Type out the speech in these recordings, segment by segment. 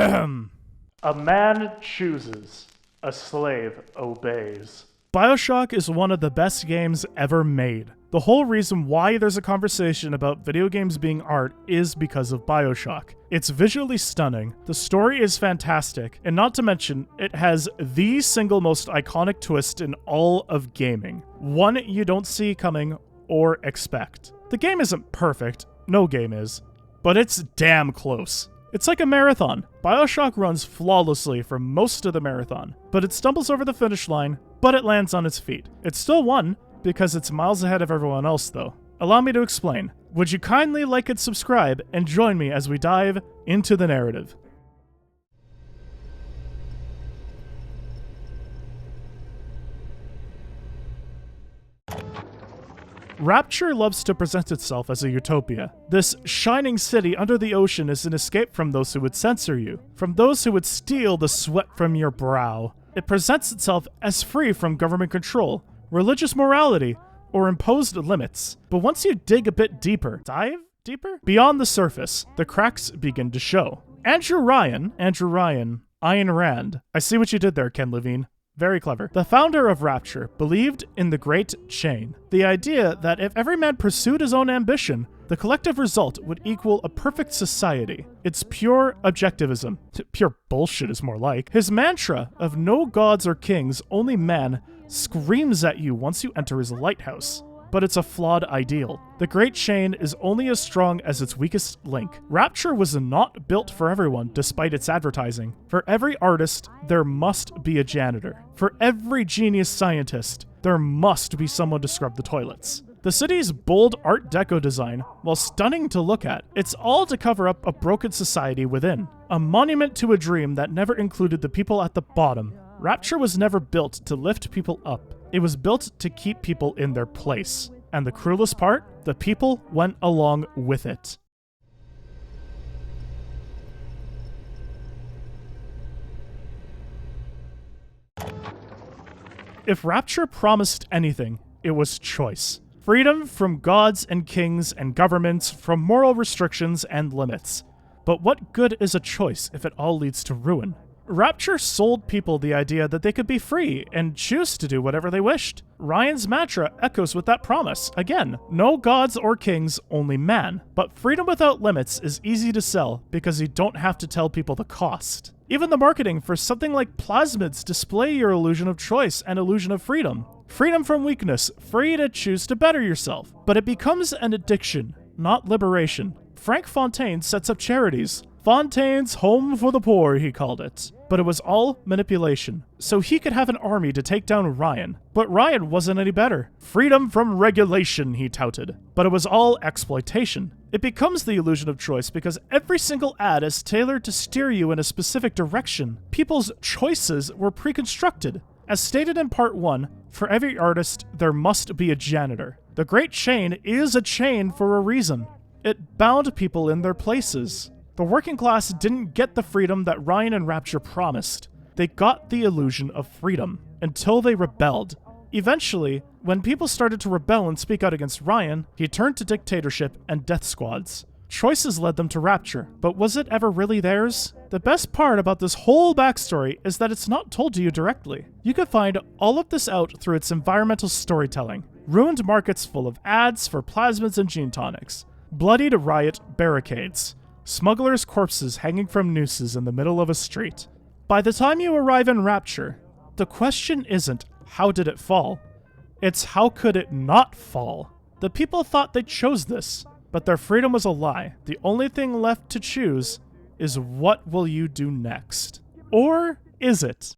A man chooses, a slave obeys. Bioshock is one of the best games ever made. The whole reason why there's a conversation about video games being art is because of Bioshock. It's visually stunning, the story is fantastic, and not to mention, it has the single most iconic twist in all of gaming. One you don't see coming or expect. The game isn't perfect, no game is, but it's damn close. It's like a marathon. Bioshock runs flawlessly for most of the marathon, but it stumbles over the finish line, but it lands on its feet. It still won, because it's miles ahead of everyone else though. Allow me to explain. Would you kindly like and subscribe and join me as we dive into the narrative? Rapture loves to present itself as a utopia. This shining city under the ocean is an escape from those who would censor you, from those who would steal the sweat from your brow. It presents itself as free from government control, religious morality, or imposed limits. But once you dig a bit deeper, beyond the surface, the cracks begin to show. Andrew Ryan, Ayn Rand. I see what you did there, Ken Levine. Very clever. The founder of Rapture believed in the great chain. The idea that if every man pursued his own ambition, the collective result would equal a perfect society. It's pure objectivism. Pure bullshit is more like. His mantra of no gods or kings, only man, screams at you once you enter his lighthouse. But it's a flawed ideal. The great chain is only as strong as its weakest link. Rapture was not built for everyone, despite its advertising. For every artist, there must be a janitor. For every genius scientist, there must be someone to scrub the toilets. The city's bold Art Deco design, while stunning to look at, it's all to cover up a broken society within. A monument to a dream that never included the people at the bottom. Rapture was never built to lift people up. It was built to keep people in their place. And the cruelest part? The people went along with it. If Rapture promised anything, it was choice. Freedom from gods and kings and governments, from moral restrictions and limits. But what good is a choice if it all leads to ruin? Rapture sold people the idea that they could be free and choose to do whatever they wished. Ryan's mantra echoes with that promise. Again, no gods or kings, only man. But freedom without limits is easy to sell because you don't have to tell people the cost. Even the marketing for something like plasmids display your illusion of choice and illusion of freedom. Freedom from weakness, free to choose to better yourself. But it becomes an addiction, not liberation. Frank Fontaine sets up charities. Fontaine's Home for the Poor, he called it. But it was all manipulation. So he could have an army to take down Ryan. But Ryan wasn't any better. Freedom from regulation, he touted. But it was all exploitation. It becomes the illusion of choice because every single ad is tailored to steer you in a specific direction. People's choices were pre-constructed. As stated in part 1, for every artist, there must be a janitor. The Great Chain is a chain for a reason. It bound people in their places. The working class didn't get the freedom that Ryan and Rapture promised. They got the illusion of freedom, until they rebelled. Eventually, when people started to rebel and speak out against Ryan, he turned to dictatorship and death squads. Choices led them to Rapture, but was it ever really theirs? The best part about this whole backstory is that it's not told to you directly. You can find all of this out through its environmental storytelling. Ruined markets full of ads for plasmids and gene tonics. Bloodied riot barricades. Smugglers' corpses hanging from nooses in the middle of a street. By the time you arrive in Rapture, the question isn't, how did it fall? It's how could it not fall? The people thought they chose this, but their freedom was a lie. The only thing left to choose is what will you do next? Or is it?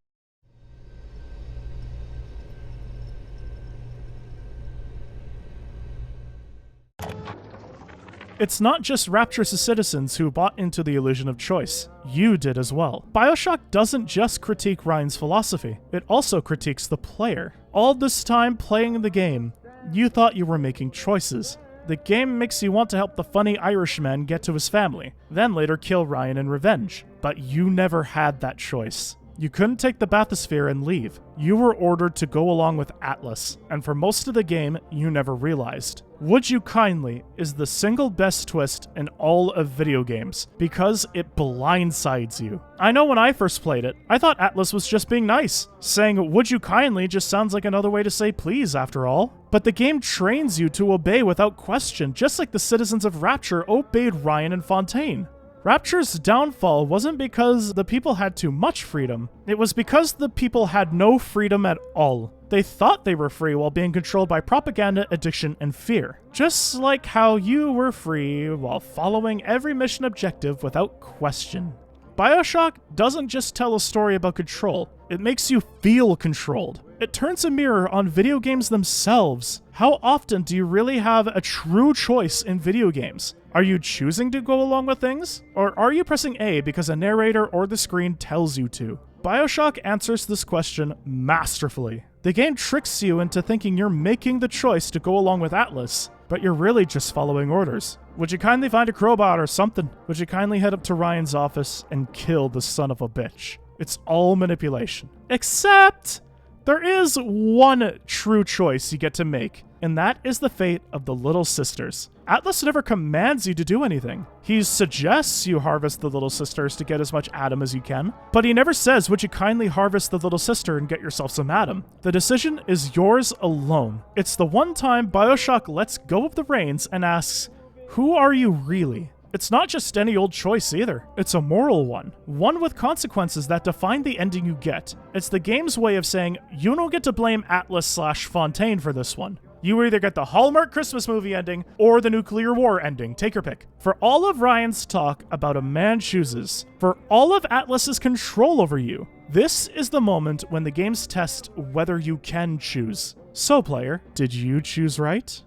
It's not just Rapture's citizens who bought into the illusion of choice. You did as well. Bioshock doesn't just critique Ryan's philosophy, it also critiques the player. All this time playing the game, you thought you were making choices. The game makes you want to help the funny Irishman get to his family, then later kill Ryan in revenge. But you never had that choice. You couldn't take the bathysphere and leave. You were ordered to go along with Atlas, and for most of the game, you never realized. Would You Kindly is the single best twist in all of video games, because it blindsides you. I know when I first played it, I thought Atlas was just being nice. Saying would you kindly just sounds like another way to say please after all. But the game trains you to obey without question, just like the citizens of Rapture obeyed Ryan and Fontaine. Rapture's downfall wasn't because the people had too much freedom. It was because the people had no freedom at all. They thought they were free while being controlled by propaganda, addiction, and fear. Just like how you were free while following every mission objective without question. Bioshock doesn't just tell a story about control, it makes you feel controlled. It turns a mirror on video games themselves. How often do you really have a true choice in video games? Are you choosing to go along with things? Or are you pressing A because a narrator or the screen tells you to? Bioshock answers this question masterfully. The game tricks you into thinking you're making the choice to go along with Atlas, but you're really just following orders. Would you kindly find a crowbar or something? Would you kindly head up to Ryan's office and kill the son of a bitch? It's all manipulation. Except there is one true choice you get to make, and that is the fate of the little sisters. Atlas never commands you to do anything. He suggests you harvest the little sisters to get as much Adam as you can, but he never says, would you kindly harvest the little sister and get yourself some Adam? The decision is yours alone. It's the one time Bioshock lets go of the reins and asks, who are you really? It's not just any old choice either. It's a moral one. One with consequences that define the ending you get. It's the game's way of saying, you don't get to blame Atlas/Fontaine for this one. You either get the Hallmark Christmas movie ending or the nuclear war ending. Take your pick. For all of Ryan's talk about a man chooses, for all of Atlas's control over you, this is the moment when the games test whether you can choose. So, player, did you choose right?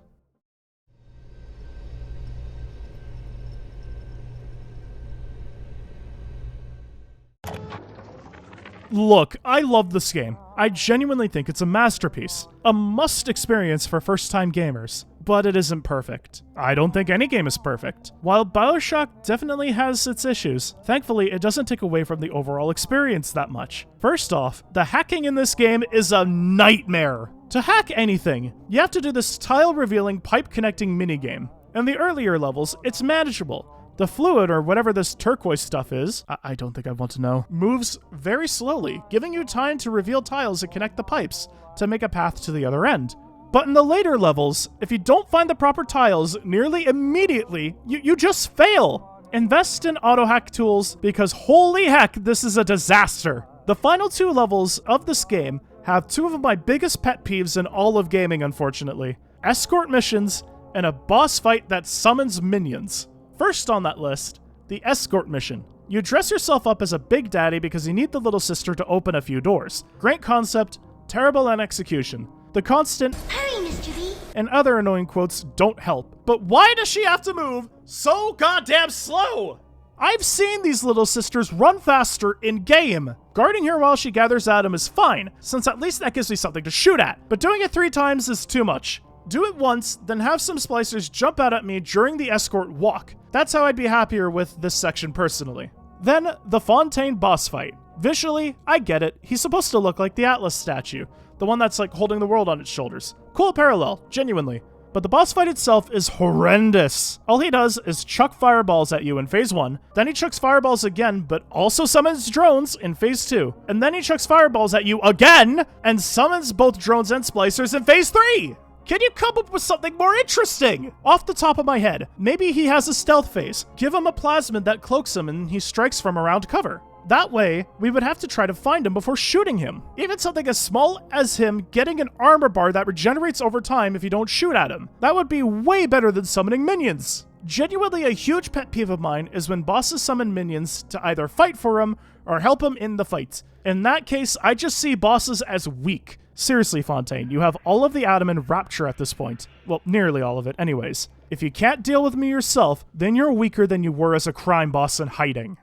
Look, I love this game. I genuinely think it's a masterpiece. A must experience for first-time gamers. But it isn't perfect. I don't think any game is perfect. While Bioshock definitely has its issues, thankfully it doesn't take away from the overall experience that much. First off, the hacking in this game is a nightmare. To hack anything, you have to do this tile-revealing pipe-connecting minigame. In the earlier levels, it's manageable. The fluid, or whatever this turquoise stuff is, I don't think I want to know, moves very slowly, giving you time to reveal tiles that connect the pipes to make a path to the other end. But in the later levels, if you don't find the proper tiles nearly immediately, you just fail. Invest in auto-hack tools because holy heck, this is a disaster. The final two levels of this game have two of my biggest pet peeves in all of gaming, unfortunately. Escort missions and a boss fight that summons minions. First on that list, the escort mission. You dress yourself up as a big daddy because you need the little sister to open a few doors. Great concept, terrible in execution. The constant "Hurry, Mr. B" and other annoying quotes don't help. But why does she have to move so goddamn slow? I've seen these little sisters run faster in-game. Guarding her while she gathers Adam is fine, since at least that gives me something to shoot at. But doing it 3 times is too much. Do it once, then have some splicers jump out at me during the escort walk. That's how I'd be happier with this section personally. Then, the Fontaine boss fight. Visually, I get it. He's supposed to look like the Atlas statue. The one that's like holding the world on its shoulders. Cool parallel, genuinely. But the boss fight itself is horrendous. All he does is chuck fireballs at you in phase 1, then he chucks fireballs again, but also summons drones in phase 2, and then he chucks fireballs at you again, and summons both drones and splicers in phase 3! Can you come up with something more interesting? Off the top of my head, maybe he has a stealth phase. Give him a plasmid that cloaks him and he strikes from around cover. That way, we would have to try to find him before shooting him. Even something as small as him getting an armor bar that regenerates over time if you don't shoot at him. That would be way better than summoning minions. Genuinely a huge pet peeve of mine is when bosses summon minions to either fight for him or help him in the fight. In that case, I just see bosses as weak. Seriously, Fontaine, you have all of the Adam in Rapture at this point. Well, nearly all of it anyways. If you can't deal with me yourself, then you're weaker than you were as a crime boss in hiding.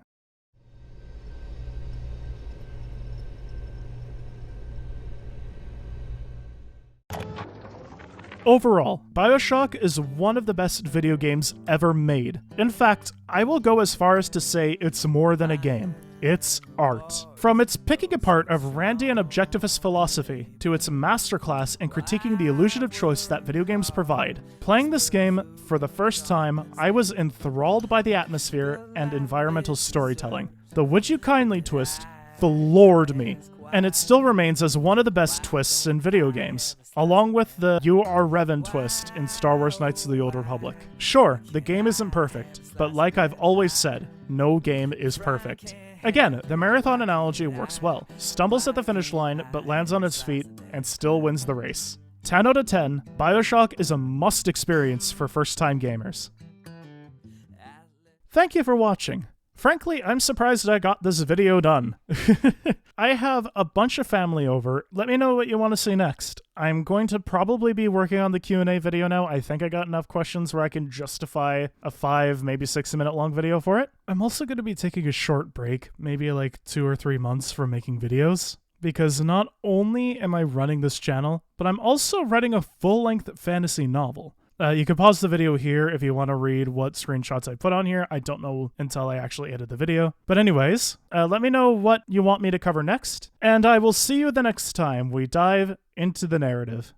Overall, Bioshock is one of the best video games ever made. In fact, I will go as far as to say it's more than a game. It's art. From its picking apart of Randian objectivist philosophy to its masterclass in critiquing the illusion of choice that video games provide, playing this game for the first time, I was enthralled by the atmosphere and environmental storytelling. The Would You Kindly twist floored me, and it still remains as one of the best twists in video games, along with the You Are Revan twist in Star Wars Knights of the Old Republic. Sure, the game isn't perfect, but like I've always said, no game is perfect. Again, the marathon analogy works well. Stumbles at the finish line, but lands on its feet and still wins the race. 10 out of 10, Bioshock is a must experience for first-time gamers. Thank you for watching. Frankly, I'm surprised I got this video done. I have a bunch of family over. Let me know what you want to see next. I'm going to probably be working on the Q&A video now. I think I got enough questions where I can justify a 5, maybe 6 minute long video for it. I'm also going to be taking a short break, maybe like 2 or 3 months from making videos, because not only am I running this channel, but I'm also writing a full-length fantasy novel. You can pause the video here if you want to read what screenshots I put on here. I don't know until I actually edit the video. But anyways, let me know what you want me to cover next, and I will see you the next time we dive into the narrative.